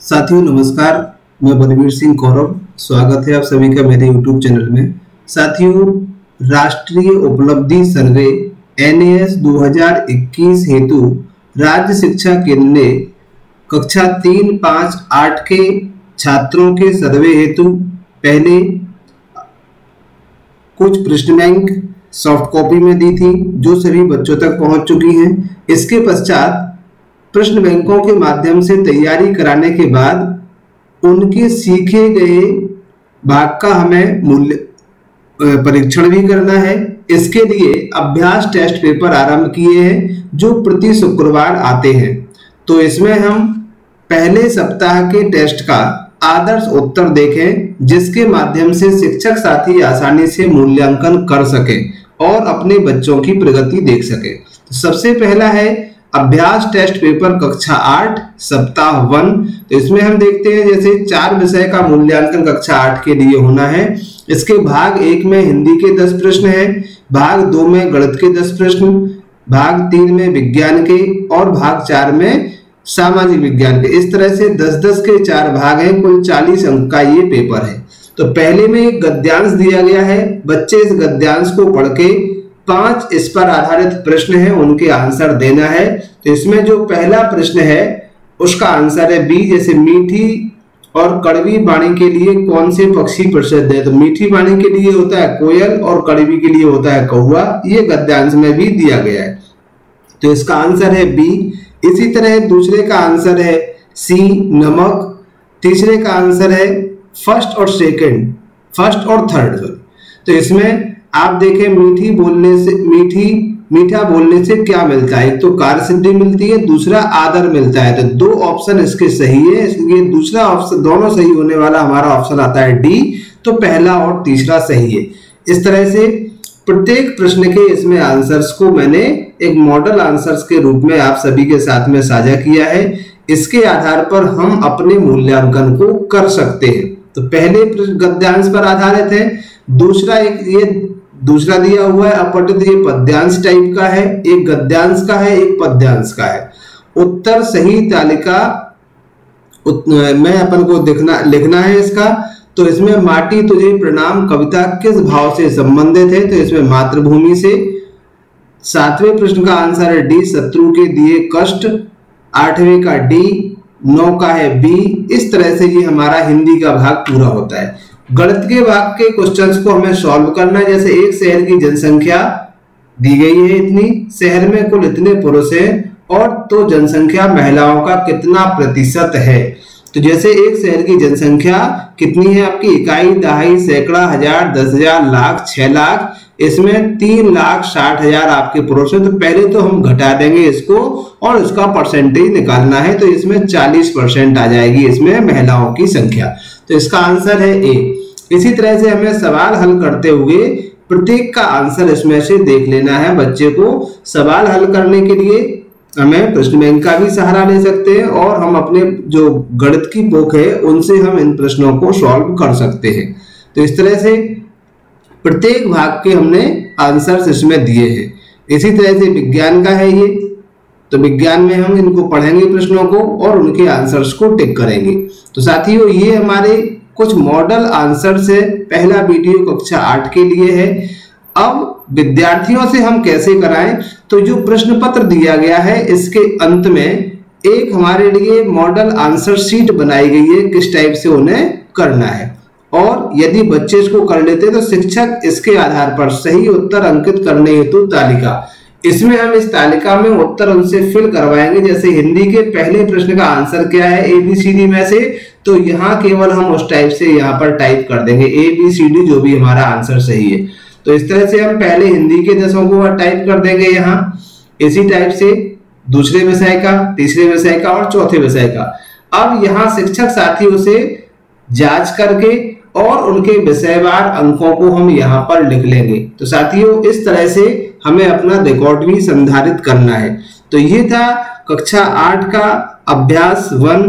साथियों नमस्कार, मैं बलवीर सिंह कौरव। स्वागत है आप सभी का मेरे YouTube चैनल में। साथियों, राष्ट्रीय उपलब्धि सर्वे NAS 2021 हेतु राज्य शिक्षा केंद्र ने कक्षा 3, 5, 8 के छात्रों के सर्वे हेतु पहले कुछ प्रश्न बैंक सॉफ्ट कॉपी में दी थी, जो सभी बच्चों तक पहुंच चुकी हैं। इसके पश्चात प्रश्न बैंकों के माध्यम से तैयारी कराने के बाद उनके सीखे गए भाग का हमें मूल्य परीक्षण भी करना है। इसके लिए अभ्यास टेस्ट पेपर आरंभ किए हैं, जो प्रति शुक्रवार आते हैं। तो इसमें हम पहले सप्ताह के टेस्ट का आदर्श उत्तर देखें, जिसके माध्यम से शिक्षक साथी आसानी से मूल्यांकन कर सकें और अपने बच्चों की प्रगति देख सकें। तो सबसे पहला है अभ्यास टेस्ट पेपर कक्षा 8 सप्ताह 1। तो इसमें हम देखते हैं जैसे 4 विषय का मूल्यांकन कक्षा 8 के लिए होना है। इसके भाग 1 में हिंदी के 10 प्रश्न है, भाग 2 में गणित के 10 प्रश्न, भाग 3 में विज्ञान के और भाग 4 में सामाजिक विज्ञान के। इस तरह से 10-10 के 4 भाग हैं, कुल 40 अंक का ये पेपर है। तो पहले में एक गद्यांश दिया गया है, बच्चे इस गद्यांश को पढ़ के 5 इस पर आधारित प्रश्न है, उनके आंसर देना है। तो इसमें जो पहला प्रश्न है उसका आंसर है बी। जैसे मीठी और कड़वी वाणी के लिए कौन से पक्षी प्रसिद्ध है? तो मीठी वाणी के लिए होता है कोयल और कड़वी के लिए होता है कौवा। ये गद्यांश में भी दिया गया है, तो इसका आंसर है बी। इसी तरह दूसरे का आंसर है सी नमक। तीसरे का आंसर है फर्स्ट और थर्ड। तो इसमें आप देखें मीठा बोलने से क्या मिलता है? एक तो कार्य सिद्धि मिलती है, दूसरा आदर मिलता है। तो 2 ऑप्शन इसके सही है, इसलिए दूसरा ऑप्शन दोनों सही होने वाला हमारा ऑप्शन आता है डी। तो पहला और तीसरा सही है। इस तरह से प्रत्येक प्रश्न के इसमें आंसर्स को मैंने एक मॉडल आंसर्स के रूप में आप सभी के साथ में साझा किया है। इसके आधार पर हम अपने मूल्यांकन को कर सकते हैं। तो पहले गद्यांश पर आधारित है, दूसरा दिया हुआ है अपठित, ये पद्यांश टाइप का है, एक गद्यांश का है, एक पद्यांश का है। उत्तर सही तालिका में अपन को लिखना है इसका। तो इसमें माटी तुझे प्रणाम कविता किस भाव से संबंधित है? तो इसमें मातृभूमि से। 7वें प्रश्न का आंसर है डी, शत्रु के दिए कष्ट। 8वें का डी, 9 का है बी। इस तरह से ये हमारा हिंदी का भाग पूरा होता है। गणित के भाग के क्वेश्चंस को हमें सॉल्व करना है। जैसे एक शहर की जनसंख्या दी गई है इतनी, शहर में कुल इतने पुरुष हैं और तो जनसंख्या महिलाओं का कितना प्रतिशत है? तो जैसे एक शहर की जनसंख्या कितनी है आपकी? इकाई, दहाई, सैकड़ा, हजार, 10,000, लाख, 6 लाख। इसमें 3,60,000 आपके पुरुष हैं। तो पहले तो हम घटा देंगे इसको और इसका परसेंटेज निकालना है। तो इसमें 40% आ जाएगी इसमें महिलाओं की संख्या। तो इसका आंसर है ए। इसी तरह से हमें सवाल हल करते हुए प्रत्येक का आंसर इसमें से देख लेना है। बच्चे को सवाल हल करने के लिए हमें प्रश्न बैंक का भी सहारा ले सकते हैं और हम अपने जो गणित की बुक है उनसे हम इन प्रश्नों को सॉल्व कर सकते हैं। तो इस तरह से प्रत्येक भाग के हमने आंसर्स इसमें दिए हैं। इसी तरह से विज्ञान का है ये। तो विज्ञान में हम इनको पढ़ेंगे प्रश्नों को और उनके आंसर्स को टिक करेंगे। तो साथियों, ये हमारे कुछ मॉडल आंसर्स है। पहला वीडियो कक्षा 8 के लिए है। अब विद्यार्थियों से हम कैसे कराएं? तो जो प्रश्न पत्र दिया गया है इसके अंत में एक हमारे लिए मॉडल आंसर शीट बनाई गई है, किस टाइप से उन्हें करना है। और यदि बच्चे इसको कर लेते हैं तो शिक्षक इसके आधार पर सही उत्तर अंकित करने हेतु तालिका, इसमें हम इस तालिका में उत्तर उनसे फिल करवाएंगे। जैसे हिंदी के पहले प्रश्न का आंसर क्या है ABCD में से, तो यहाँ केवल हम उस टाइप से यहाँ पर टाइप कर देंगे ABCD, जो भी हमारा आंसर सही है। तो इस तरह से हम पहले हिंदी के 10 को टाइप कर देंगे यहाँ। इसी टाइप से दूसरे विषय का, तीसरे विषय का और चौथे विषय का। अब यहाँ शिक्षक साथियों से जांच करके और उनके विषयवार अंकों को हम यहाँ पर लिख लेंगे। तो साथियों, इस तरह से हमें अपना रिकॉर्ड भी संधारित करना है। तो ये था कक्षा 8 का अभ्यास 1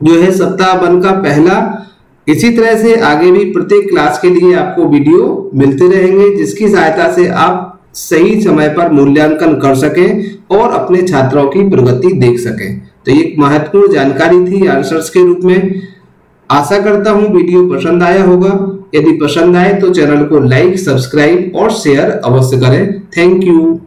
जो है सप्ताह 1 का पहला। इसी तरह से आगे भी प्रत्येक क्लास के लिए आपको वीडियो मिलते रहेंगे, जिसकी सहायता से आप सही समय पर मूल्यांकन कर सकें और अपने छात्रों की प्रगति देख सकें। तो ये एक महत्वपूर्ण जानकारी थी आंसर्स के रूप में। आशा करता हूं वीडियो पसंद आया होगा। यदि पसंद आए तो चैनल को लाइक, सब्सक्राइब और शेयर अवश्य करें। Thank you.